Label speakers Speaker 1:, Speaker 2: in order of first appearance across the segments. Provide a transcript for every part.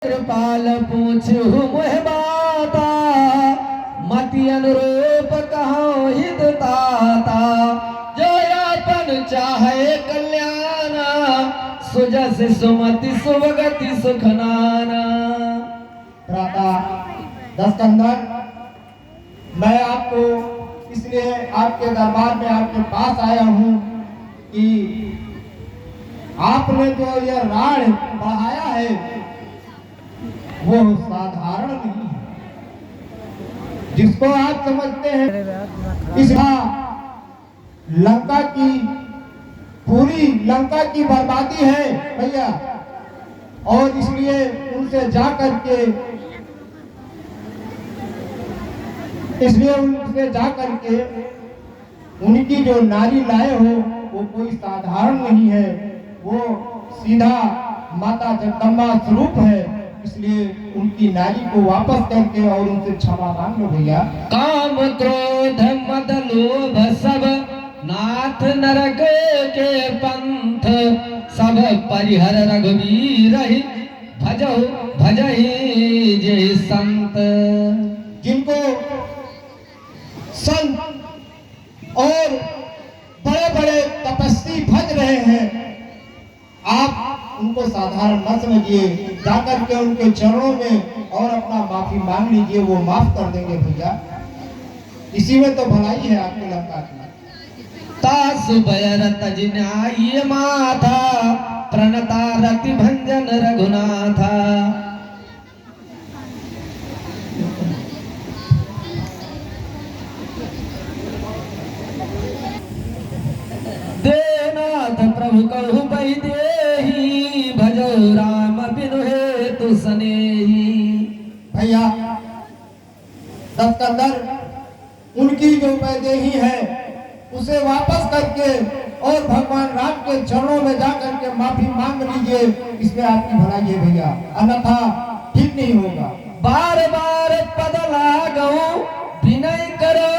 Speaker 1: कृपाल पूछू मुह बाता, मति अनुरूप कहो हित ताता। जो अपन चाहे कल्याण, सुजस सुमति सुभगति सुखनाना।
Speaker 2: प्रातः 10 के अंदर मैं आपको इसलिए आपके दरबार में आपके पास आया हूँ कि आपने जो यह राण बढ़ाया है वो साधारण नहीं है। जिसको आप समझते हैं इस लंका की पूरी लंका की बर्बादी है भैया, और इसलिए उनसे जा करके उनकी जो नारी लाए हो वो कोई साधारण नहीं है, वो सीधा माता जगदम्बा स्वरूप है। इसलिए उनकी नारी को वापस करके और उनसे क्षमा मांग लो भैया।
Speaker 1: काम क्रोध मद लोभ सब नाथ नरक के पंथ, सब परिहर रघुवीर भजहु भजहि जय संत।
Speaker 2: जिनको संत और बड़े बड़े तपस्वी भज रहे हैं, आप उनको साधारण न समझिए, जाकर के उनके चरणों में और अपना माफी मांग लीजिए, वो माफ कर देंगे भैया। इसी में तो भलाई है आपके लंका की।
Speaker 1: तासु भयरत जिनाय माथा, प्रणता रति भंजन रघुनाथा। देनाथ प्रभु कहु बहि देहि, भजो राम बिनु हेतु सनेही।
Speaker 2: भैया 10 के अंदर उनकी जो वैदेही है उसे वापस करके और भगवान राम के चरणों में जाकर के माफी मांग लीजिए, इसमें आपकी भलाई है भैया, अन्यथा ठीक नहीं होगा।
Speaker 1: बार बार पद लागो विनय करो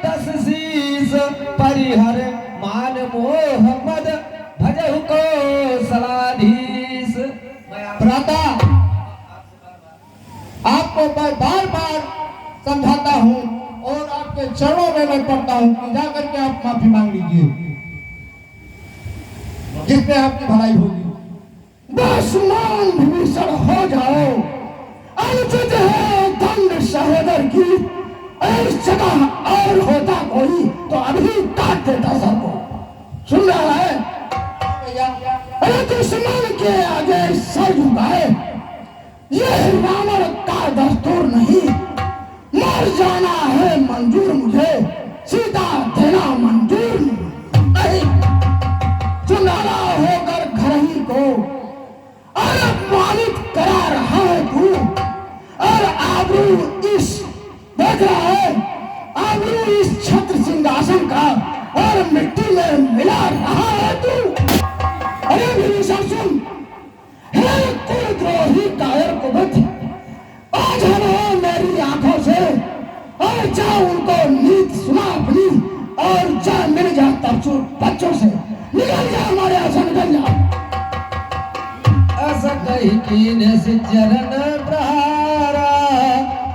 Speaker 1: 10 शीस, परिहर मान मोह मद भजहु को सलाधीश।
Speaker 2: भ्राता आपको मैं बार बार समझाता हूँ और आपके चरणों में मैं पढ़ता हूँ कि जाकर के आप माफी मांग लीजिए, जिसमें आपकी भलाई होगी।
Speaker 3: बस मान विभीषण हो जाओ, अनुचित है दंड सहोदर की। इस जगह और होता कोई तो अभी काट देता सबको। सुन रहा है? अरे दुश्मन के आगे सर झुकाए, ये रावण का दस्तूर नहीं। मर जाना है मंजूर मुझे, सीता देना मंजूर नहीं। चुनारा होकर घर ही को और अपमानित करा रहा है तू, और आबरू इस देख रहा है, आबरू इस छत्र सिंहासन का और मिट्टी में मिला रहा है तू। अरे विभीषण सुन, हे कुलद्रोही कायर कुबत, आज हमें मेरी आंखों से और जा उनको नीत सुना अपनी, और जा मिल जा तरचूर बच्चों से, निकल जा हमारे यहाँ से, निकल जा।
Speaker 1: अस कही कीन से चरण प्रहारा,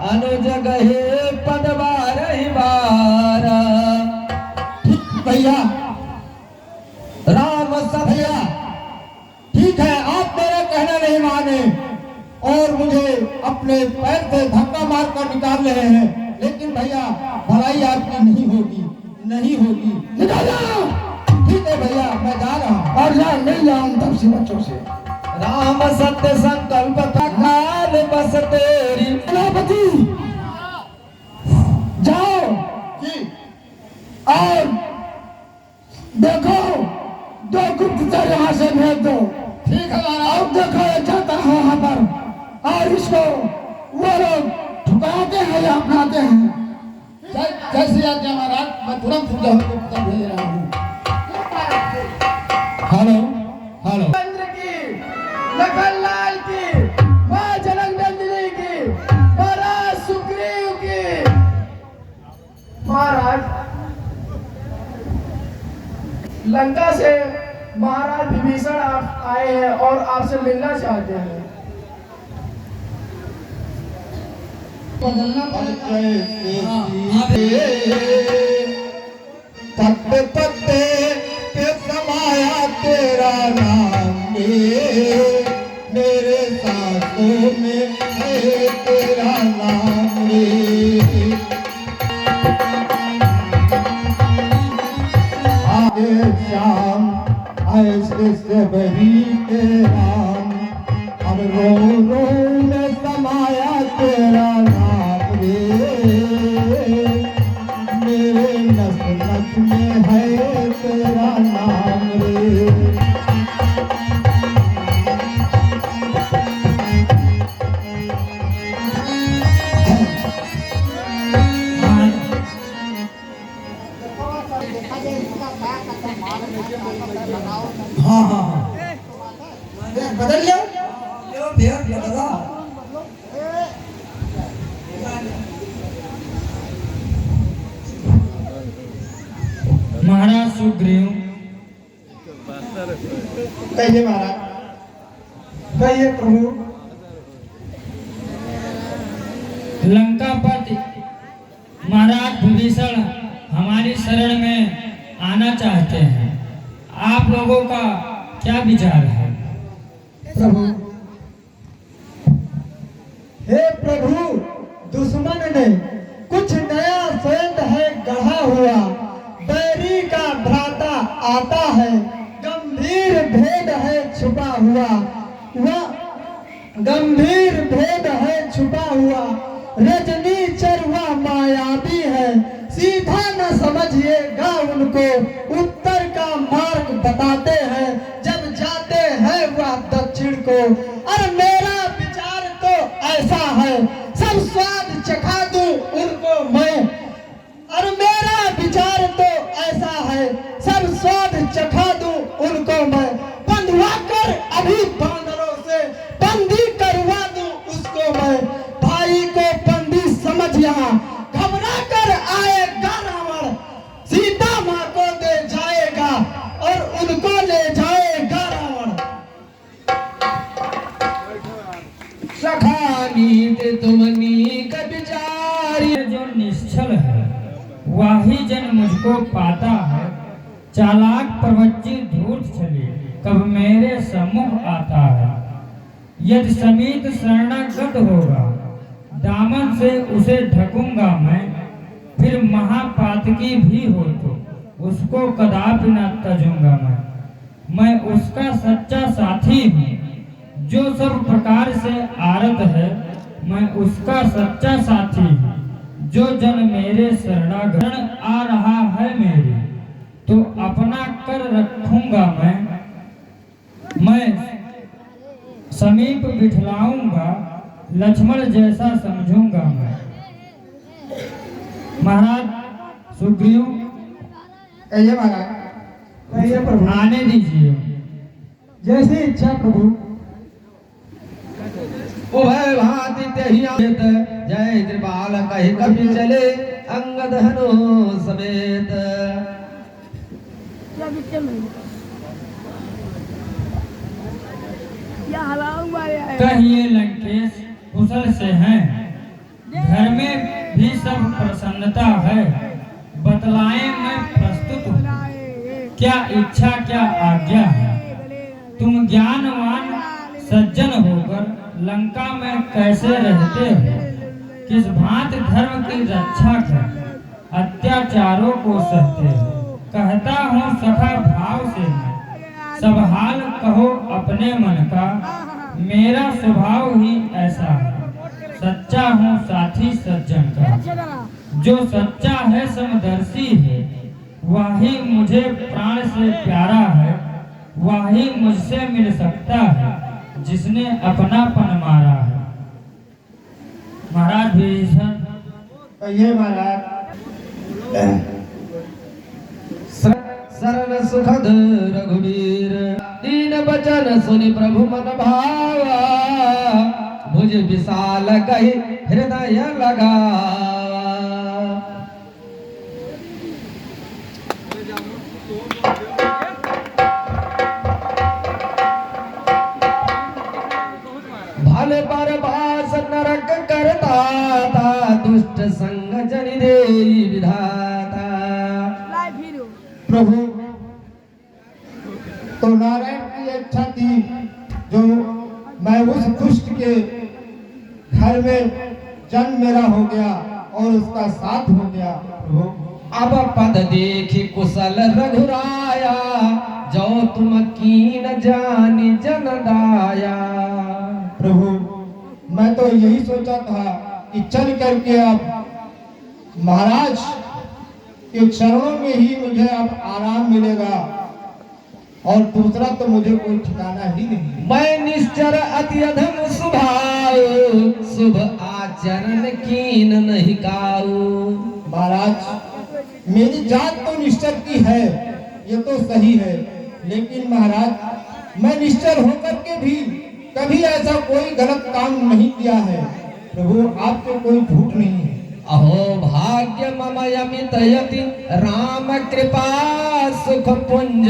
Speaker 1: अनुज गहे पद बारहि बारा।
Speaker 2: भैया
Speaker 1: राम सभया
Speaker 2: ठीक है, आप मेरा कहना नहीं माने और मुझे अपने पैर से धक्का मारकर निकाल रहे हैं, लेकिन भैया भलाई आपकी नहीं होगी, नहीं होगी।
Speaker 3: निकल जा।
Speaker 2: ठीक है भैया, मैं जा रहा हूँ।
Speaker 3: और जा मिल जा उन तपसी बच्चों से।
Speaker 1: राम सत्य संकल्प का काल बस तेरी।
Speaker 3: सेनापति जाओ
Speaker 2: जी
Speaker 3: और देखो, 2 गुप्तचर यहाँ से भेज दो।
Speaker 2: ठीक है महाराज।
Speaker 3: और देखो ये जाता है वहां पर, और इसको वो लोग ठुकराते हैं या अपनाते हैं।
Speaker 2: जैसे आज्ञा महाराज, मैं तुरंत भेज रहा हूँ।
Speaker 1: Hello hello.
Speaker 4: चंद्र की, लखनलाल की, मां जनकनंदिनी की, महाराज सुग्रीव की। महाराज लंका से महाराज विभीषण आप आए हैं और आपसे मिलना चाहते हैं।
Speaker 3: बदलना
Speaker 2: पत्ते पत्ते पे समाया तेरा नाम मेरे सांसों में है तेरा नाम आए शाम ऐसे से बही तेरा अब रो रो में समाया तेरा नाम मेरे नस नस में है तेरा नाम
Speaker 3: हाँ हाँ हाँ
Speaker 2: बदल लो
Speaker 1: महाराज सुग्रीव,
Speaker 2: कहिए महाराज। कहिए प्रभु।
Speaker 1: लंकापति महाराज विभीषण हमारी शरण में आना चाहते हैं। आप लोगों का क्या विचार है?
Speaker 2: प्रभु, हे प्रभु, दुश्मन ने कुछ नया सैन्य है गढ़ा हुआ, बैरी का भ्राता आता है, गंभीर भेद है छुपा हुआ, वह गंभीर भेद है छुपा हुआ, रजनी चरवा मायावी है, सीधा न समझिएगा उनको, उत्तर का मार्ग बताते हैं, जब जाते हैं वह दक्षिण को। और मेरा विचार तो ऐसा है, सब स्वाद चखा दूं उनको मैं। और मेरा विचार तो ऐसा है, सब स्वाद चखा दूं उनको मैं, बंधवा कर अभी बांदरों से बंदी करवा दूं उसको मैं। भाई को बंदी समझ यहाँ घबरा कर आएगा रावण, सीता माँ को दे जाएगा और उनको ले जाएगा रावण।
Speaker 1: सखा नीत तुम नीक विचारी, जो निश्चल है वही जन मुझको पाता है, चालाक प्रवच्ची धूर्त चली कब मेरे सम्मुख आता है। यदि समीत शरणागत होगा दामन से उसे ढकूंगा मैं, फिर महापातकी भी हो तो उसको कदापि न तजूंगा मैं उसका सच्चा साथी हूँ, जो सब प्रकार से आरत है, मैं उसका सच्चा साथी हूँ। जो जन मेरे शरणागत आ रहा है मेरी, तो अपना कर रखूंगा मैं समीप बिठलाऊंगा, लक्ष्मण जैसा समझूंगा मैं। महाराज सुग्रीव,
Speaker 2: कहिए महाराज। कहिए प्रभु।
Speaker 1: आने दीजिए।
Speaker 2: जैसी इच्छा प्रभु।
Speaker 1: उभय भांति तेहि अमृत, जय त्रिपाल कहि कपि चले, अंगद हनु समेत। कहिए लंकेश कुशल से हैं, घर में भी सब प्रसन्नता है, बतलाएं मैं प्रस्तुत हूँ, क्या इच्छा क्या आज्ञा है। तुम ज्ञानवान सज्जन होकर लंका में कैसे रहते हो, किस भांति धर्म की रक्षा कर अत्याचारों को सहते हो। कहता हूँ सखा भाव से मैं, सब हाल कहो अपने मन का, मेरा स्वभाव ही ऐसा है, सच्चा हूँ साथी सज्जन का। जो सच्चा है समदर्शी है, वही मुझे प्राण से प्यारा है, वही मुझसे मिल सकता है, जिसने अपनापन मारा है। महाराज विभीषण,
Speaker 2: कहिए महाराज।
Speaker 1: सरल सुखद रघुवीर, दीन बचन सुनि प्रभु मन भावा, भुज विशाल कहि हृदय लगावा। भले पर
Speaker 4: वास नरक करता था, दुष्ट संग जन दे विधाता।
Speaker 2: प्रभु, तो नारायण की इच्छा थी जो मैं उस दुष्ट के घर में जन्म मेरा हो गया और उसका साथ हो गया। प्रभु,
Speaker 4: अब पद देखी कुशल रघुराया, जो तुम कीन जानी जन दाया।
Speaker 2: प्रभु, मैं तो यही सोचा था कि चल करके अब महाराज के चरणों में ही मुझे अब आराम मिलेगा और दूसरा तो मुझे कोई ठिकाना ही नहीं।
Speaker 4: मैं निश्चर अति अधम स्वभाव, शुभ आचरण कीन नहीं काऊ।
Speaker 2: महाराज, मेरी जात तो निश्चर की है, ये तो सही है, लेकिन महाराज मैं निश्चर होकर के भी कभी ऐसा कोई गलत काम नहीं किया है। प्रभु, आपको कोई झूठ नहीं है।
Speaker 4: अहो भाग्य मम अमित यति, राम कृपा सुख पुंज,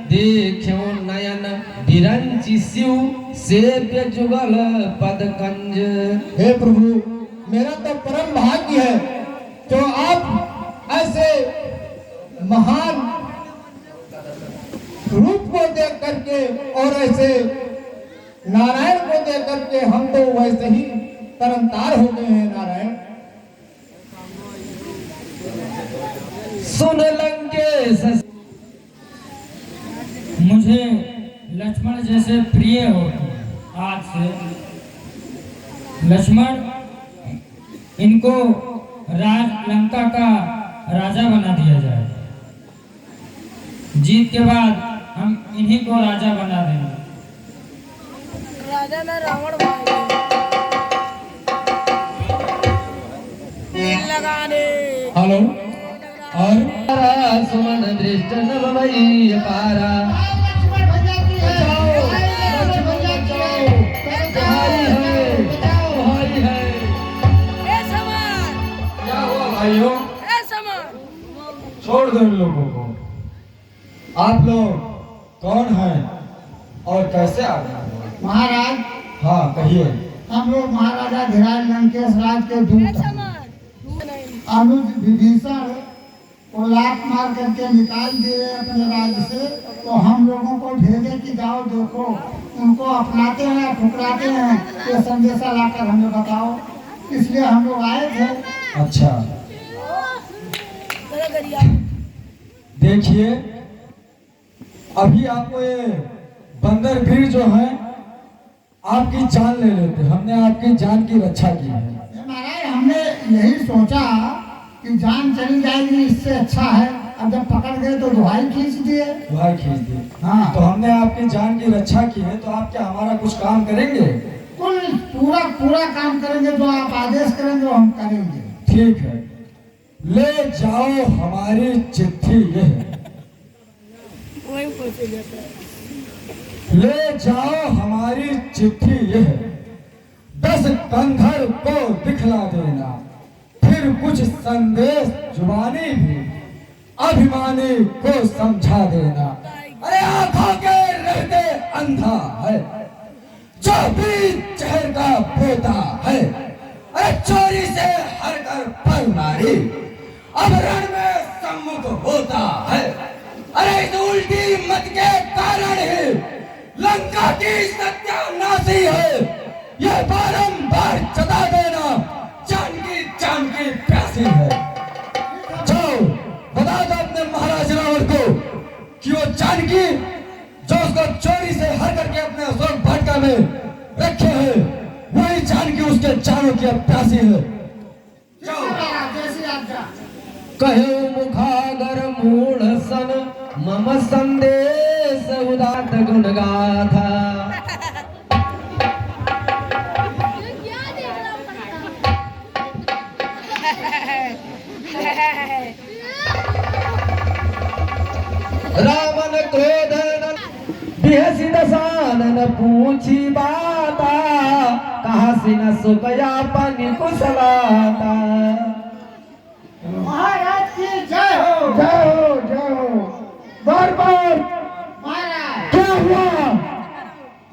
Speaker 4: देखो नयन बिरंचि शिव, सेव्य जुगल पद कंज।
Speaker 2: हे प्रभु, मेरा तो परम भाग्य है जो आप ऐसे महान रूप को देख करके और ऐसे नारायण को देख करके हम तो वैसे ही तरनतार हो गए हैं। नारायण,
Speaker 4: सुन लंकेश,
Speaker 1: मुझे लक्ष्मण जैसे प्रिय हो, आज से लक्ष्मण इनको लंका का राजा बना दिया जाए। जीत के बाद हम इन्हीं को राजा बना देंगे।
Speaker 5: राजा ना रावण लगाने।
Speaker 2: हेलो, और
Speaker 4: सुमन दृष्ट नभ भई पारा। बचाओ, लक्ष्मण बचाओ, भाई है, भाई है।
Speaker 5: ए समान,
Speaker 1: क्या हुआ भाइयों?
Speaker 5: ए समान,
Speaker 1: छोड़ दो इन लोगों को। आप लोग कौन हैं और कैसे आ गए?
Speaker 3: महाराज,
Speaker 1: हाँ कहिए।
Speaker 3: हम लोग महाराजा धीराज लंकेश राज के दूत
Speaker 5: ए
Speaker 3: हैं।
Speaker 5: समान, नहीं।
Speaker 3: अनुज विभीषण को लात मार करके निकाल दिए अपने राज्य से, तो हम लोगों को भेजे कि जाओ देखो उनको अपनाते हैं या ठुकराते हैं, ये संदेशा लाकर हमें बताओ, इसलिए हम लोग आए थे।
Speaker 1: अच्छा,
Speaker 5: बड़ा गरिया।
Speaker 1: देखिए अभी आपको ये बंदर भीड़ जो है आपकी जान ले लेते, हमने आपकी जान की रक्षा की है।
Speaker 3: महाराज, हमने यही सोचा कि जान चली जाएगी, इससे अच्छा है अब जब पकड़ गए तो दुहाई खींच दिए।
Speaker 1: दुहाई खींच दी।
Speaker 3: हाँ,
Speaker 1: तो हमने आपकी जान की रक्षा की है, तो आप क्या हमारा कुछ काम करेंगे?
Speaker 3: कुल पूरा काम करेंगे, जो आप आदेश करेंगे वो हम करेंगे।
Speaker 1: ठीक है, ले जाओ हमारी चिट्ठी ये है।
Speaker 5: वहीं पहुंचे जाता है।
Speaker 1: ले जाओ हमारी चिट्ठी ये है, 10 कंधर को दिखला देना, फिर कुछ संदेश जुबानी भी अभिमानी को समझा देना। अरे आंखों के रहते अंधा है, जो भी चेहर का पोता है, अरे चोरी से हर कर पर मारी, अब रण में सम्मुख होता है। अरे इस उल्टी मत के कारण ही लंका की सत्यानाशी है, ये बारंबार जता देना जान की प्यासी है। जाओ बता दो अपने महाराज रावण को कि वो जानकी जो उसको चोरी से हर करके अपने अशोक भटका में रखे हैं, वही जानकी उसके जानों की प्यासी है। जाओ।
Speaker 3: जैसी आज्ञा।
Speaker 4: कहो मुखागर मूढ़ सन, मम संदेश उदात गुण गाथा। रावण क्रोधन बिहसी दसानन पूछी बाता, कहा सी न सुकया पनि कुशलाता।
Speaker 3: महाराज की जय हो।
Speaker 4: जय हो, जय हो। बार बार
Speaker 3: महाराज,
Speaker 4: क्या हुआ?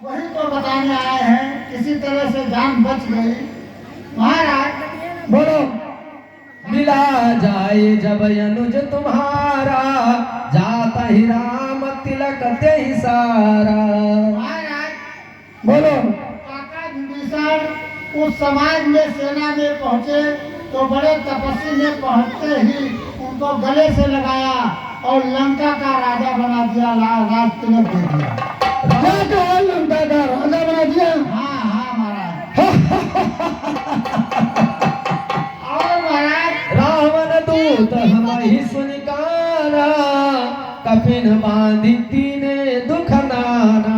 Speaker 3: वही तो बताने आए हैं कि
Speaker 2: किसी तरह से जान बच गई। महाराज
Speaker 3: बोलो।
Speaker 4: मिला जाए जब अनुज तुम्हारा, जाता ही राम तिलक ते ही सारा।
Speaker 2: महाराज
Speaker 3: बोलो।
Speaker 2: काका विभीषण उस समाज में सेना में पहुंचे तो बड़े तपस्वी ने पहुंचते ही उनको गले से लगाया और लंका का राजा बना दिया, राज तिलक दे दिया।
Speaker 3: लंका का राजा बना दिया।
Speaker 2: हाँ हाँ महाराज। और महाराज
Speaker 4: रावण दूत हम ही सुनिकाना, कफिन बांधी तीने दुख नाना।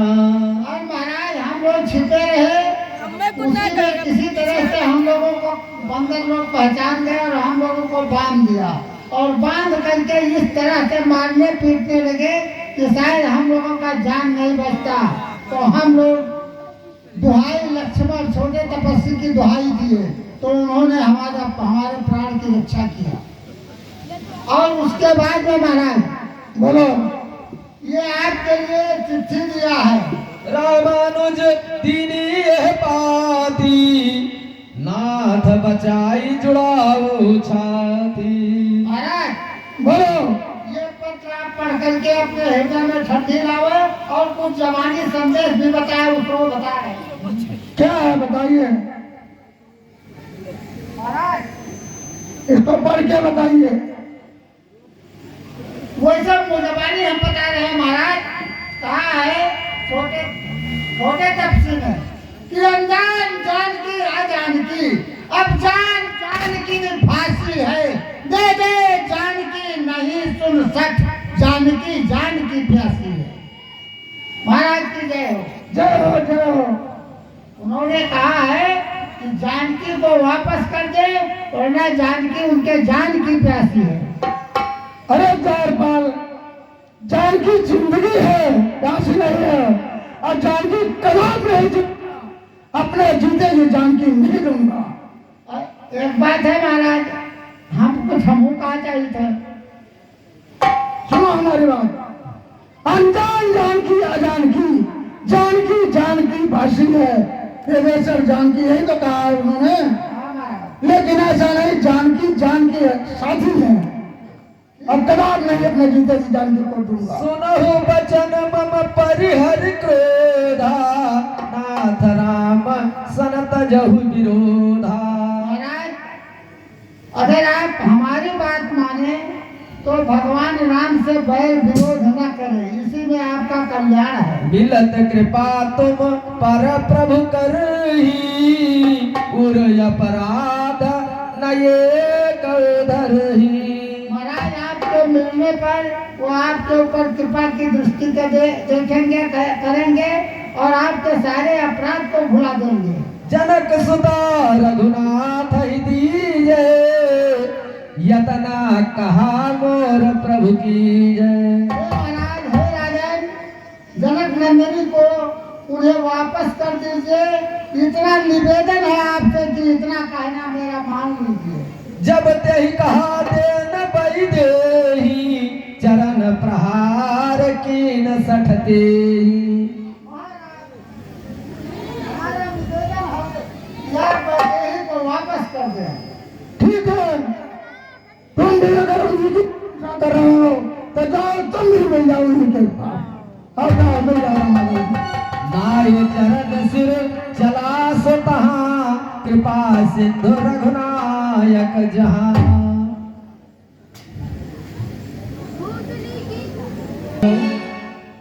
Speaker 2: और महाराज हम लोग छिपे रहे,
Speaker 5: हमें कुत्ता
Speaker 2: उसी में किसी तरह से हम लोगों को बंदर लोग पहचान गए और हम लोगों को बांध दिया और बांध करके इस तरह से मारने पीटने लगे कि शायद हम लोगों का जान नहीं बचता। तो हम लोग दुहाई लक्ष्मण छोटे तपस्वी की दुहाई दिए तो उन्होंने हमारे प्राण की रक्षा किया। और उसके बाद में महाराज
Speaker 3: बोलो।
Speaker 2: ये आपके लिए चिट्ठी दिया है।
Speaker 4: रामानुज दीनी यह पाती, नाथ बचाई जुड़ाऊ छाती।
Speaker 2: महाराज
Speaker 3: बोलो।
Speaker 2: ये पत्र आप पढ़ करके अपने हृदय में ठंडी लाओ और कुछ जवानी संदेश भी बताए, उसको बताए।
Speaker 3: क्या है बताइए।
Speaker 2: महाराज
Speaker 3: इसको पढ़ के बताइए।
Speaker 2: वो सब जवानी हम बता रहे हैं महाराज। कहा है छोटे छोटे तपस्वी में कि अनजान जान की अजान की, अब जान जान की फांसी है, दे दे जान की नहीं सुन सक, जान की प्यासी है। महाराज की जय हो।
Speaker 3: जय हो जय हो।
Speaker 2: उन्होंने कहा है कि जानकी को वापस कर दे वरना जानकी उनके जान की प्यासी है।
Speaker 3: अरे द्वारपाल, जानकी जिंदगी है, प्यासी नहीं है। और जानकी कदम नहीं दूंगा, अपने जीते जी जानकी नहीं दूंगा।
Speaker 2: और एक बात है महाराज, हम कुछ हमू कहा चाहिए थे।
Speaker 3: सुनो हमारी बात। अनजान जानकी अजानकी, जानकी जानकी भाषी है। ये बेसर जानकी यही तो कहा है उन्होंने,
Speaker 2: हाँ महाराज।
Speaker 3: लेकिन ऐसा नहीं, जानकी जानकी साथी है। अब कदाप नहीं अपने जीते जी जानकी को दूंगा।
Speaker 4: सुनहु बचन मम परिहर क्रोधा, नाथ राम सनत जहु विरोधा।
Speaker 2: महाराज अगर आप हमारी बात माने तो भगवान राम से बैर विरोध न करें, इसी में आपका कल्याण है।
Speaker 4: मिलत कृपा तुम पर प्रभु करही, उर अपराध न ये करही।
Speaker 2: महाराज आपको मिलने पर वो आपके ऊपर कृपा की दृष्टि से देखेंगे, करेंगे और आपके सारे अपराध को भुला देंगे।
Speaker 4: जनक सुता रघुनाथ ही दीजे, यतना कहा मोर प्रभु की जय।
Speaker 2: हे महाराज, हे राजन, जनक नंदिनी को उन्हें वापस कर दीजिए। इतना निवेदन है आपसे कि इतना कहना मेरा मान लीजिए।
Speaker 4: जब ते ही कहा दे न बई देही, चरण प्रहार की न सठते।
Speaker 2: हमारा निवेदन है कि आप वैदेही को वापस कर दें।
Speaker 3: ठीक है, तुम भी अगर उनकी पूजा कर रहे हो तो जाओ, तुम भी मिल जाओ उनके पास। और जाओ, मिल जाओ हमारे।
Speaker 4: नाय चरण सिर चला सो तहाँ, कृपा सिंधु रघुनायक जहाँ।